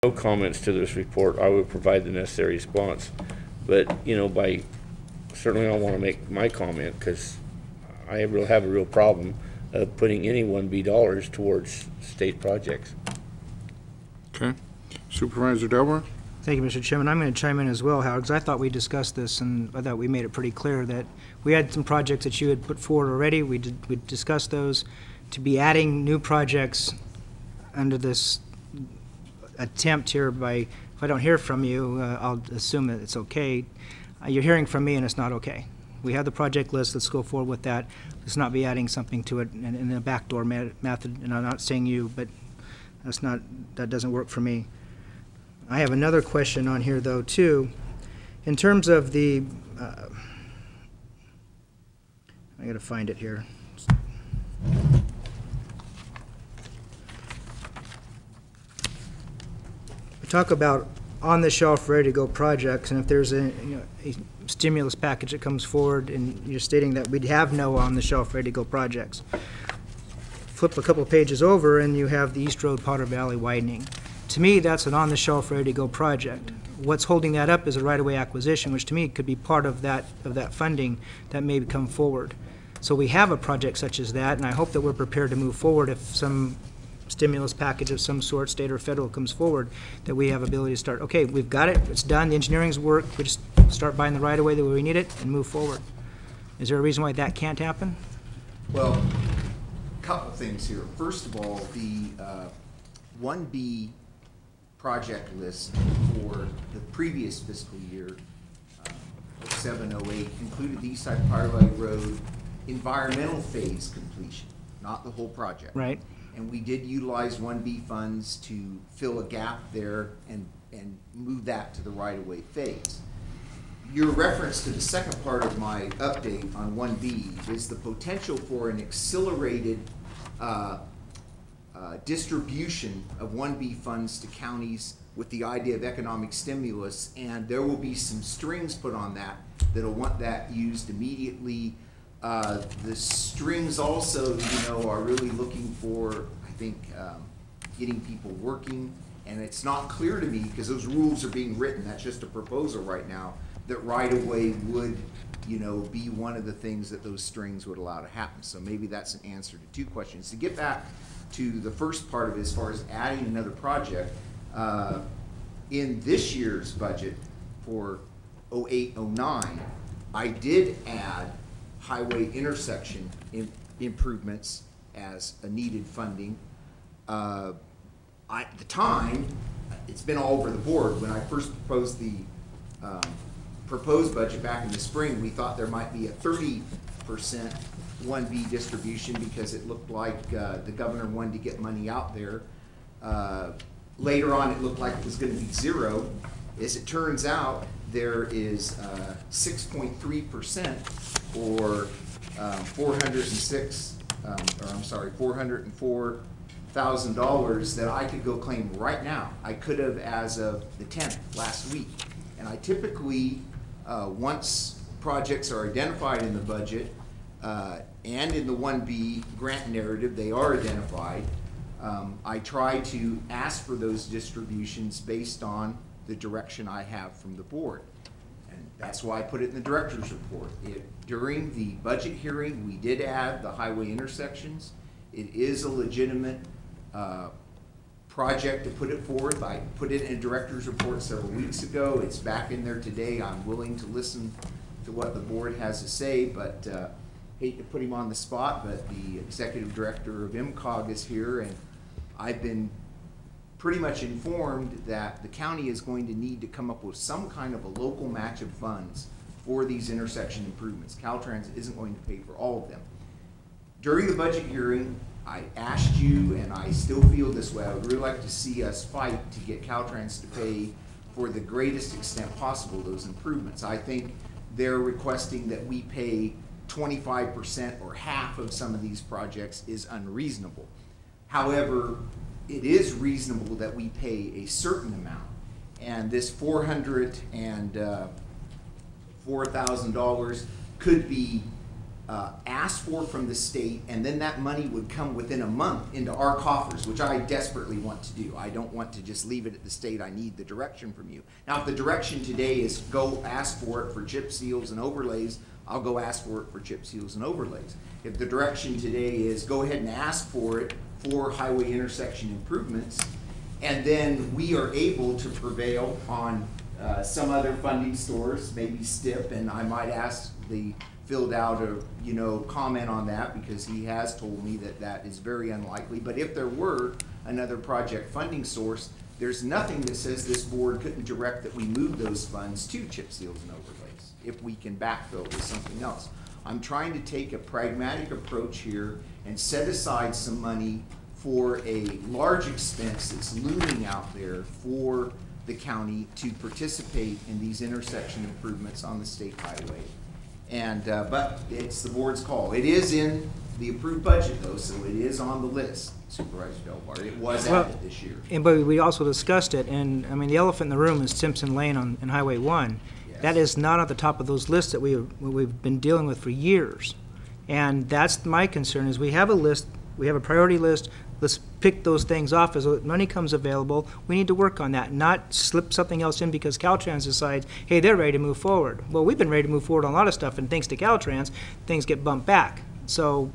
No comments to this report. I will provide the necessary response. But, you know, certainly I want to make my comment because I have a real problem of putting any 1B dollars towards state projects. Okay. Supervisor Delmer? Thank you, Mr. Chairman. I'm going to chime in as well, Howard, because I thought we discussed this, and I thought we made it pretty clear that we had some projects that you had put forward already. We discussed those. To be adding new projects under this attempt here by, if I don't hear from you, I'll assume that it's okay. You're hearing from me, and it's not okay. We have the project list. Let's go forward with that. Let's not be adding something to it in a backdoor method. And I'm not saying you, but that doesn't work for me. I have another question on here, though, too. In terms of the, I got to find it here. We talk about on-the-shelf, ready-to-go projects, and if there's a stimulus package that comes forward, and you're stating that we'd have no on-the-shelf, ready-to-go projects. Flip a couple pages over, and you have the East Road Potter Valley widening. To me, that's an on-the-shelf, ready-to-go project. What's holding that up is a right-of-way acquisition, which to me could be part of that funding that may come forward. So we have a project such as that, and I hope that we're prepared to move forward if some stimulus package of some sort, state or federal, comes forward, that we have ability to start, okay, we've got it, it's done, the engineering's work, we just start buying the right-of-way the way we need it and move forward. Is there a reason why that can't happen? Well, a couple things here. First of all, the 1B project list for the previous fiscal year, 07-08, included the East Side Potter Valley Road environmental phase completion, not the whole project. Right. And we did utilize 1B funds to fill a gap there and move that to the right-of-way phase. Your reference to the second part of my update on 1B is the potential for an accelerated distribution of 1B funds to counties with the idea of economic stimulus, and there will be some strings put on that that'll want that used immediately. The strings also, are really looking for, I think, getting people working, and it's not clear to me, because those rules are being written, that's just a proposal right now, that right-of-way would, be one of the things that those strings would allow to happen. So maybe that's an answer to two questions. To get back to the first part of it, as far as adding another project, in this year's budget for 08-09, I did add highway intersection improvements as a needed funding. At the time, it's been all over the board. When I first proposed the proposed budget back in the spring, we thought there might be a 30% 1B distribution because it looked like the governor wanted to get money out there. Later on, it looked like it was going to be zero. As it turns out, there is 6.3% or $404,000 that I could go claim right now. I could have as of the 10th last week. And I typically, once projects are identified in the budget and in the 1B grant narrative, they are identified. I try to ask for those distributions based on the direction I have from the board. And that's why I put it in the director's report. During the budget hearing, we did add the highway intersections. It is a legitimate project to put it forward. I put it in a director's report several weeks ago. It's back in there today. I'm willing to listen to what the board has to say, but hate to put him on the spot, but the executive director of MCOG is here, and I've been pretty much informed that the county is going to need to come up with some kind of a local match of funds for these intersection improvements. Caltrans isn't going to pay for all of them. During the budget hearing, I asked you, and I still feel this way, I would really like to see us fight to get Caltrans to pay for the greatest extent possible those improvements. I think they're requesting that we pay 25% or half of some of these projects is unreasonable. However, it is reasonable that we pay a certain amount, and this $404,000 could be asked for from the state, and then that money would come within a month into our coffers, which I desperately want to do. I don't want to just leave it at the state. I need the direction from you. Now, if the direction today is go ask for it for chip seals and overlays, I'll go ask for it for chip seals and overlays. If the direction today is go ahead and ask for it for highway intersection improvements, and then we are able to prevail on some other funding source, maybe STIP, and I might ask the filled out a comment on that, because he has told me that that is very unlikely. But if there were another project funding source, there's nothing that says this board couldn't direct that we move those funds to chip seals and overlays if we can backfill with something else. I'm trying to take a pragmatic approach here and set aside some money for a large expense that's looming out there for the county to participate in these intersection improvements on the state highway. And but it's the board's call. It is in the approved budget though, so it is on the list, Supervisor Delbar. It was added this year. But we also discussed it, and I mean, the elephant in the room is Simpson Lane on Highway 1. Yes. That is not at the top of those lists that we've been dealing with for years. And that's my concern, is we have a list, we have a priority list. Let's pick those things off as money comes available. We need to work on that, not slip something else in because Caltrans decides, hey, they're ready to move forward. Well, we've been ready to move forward on a lot of stuff, and thanks to Caltrans, things get bumped back. So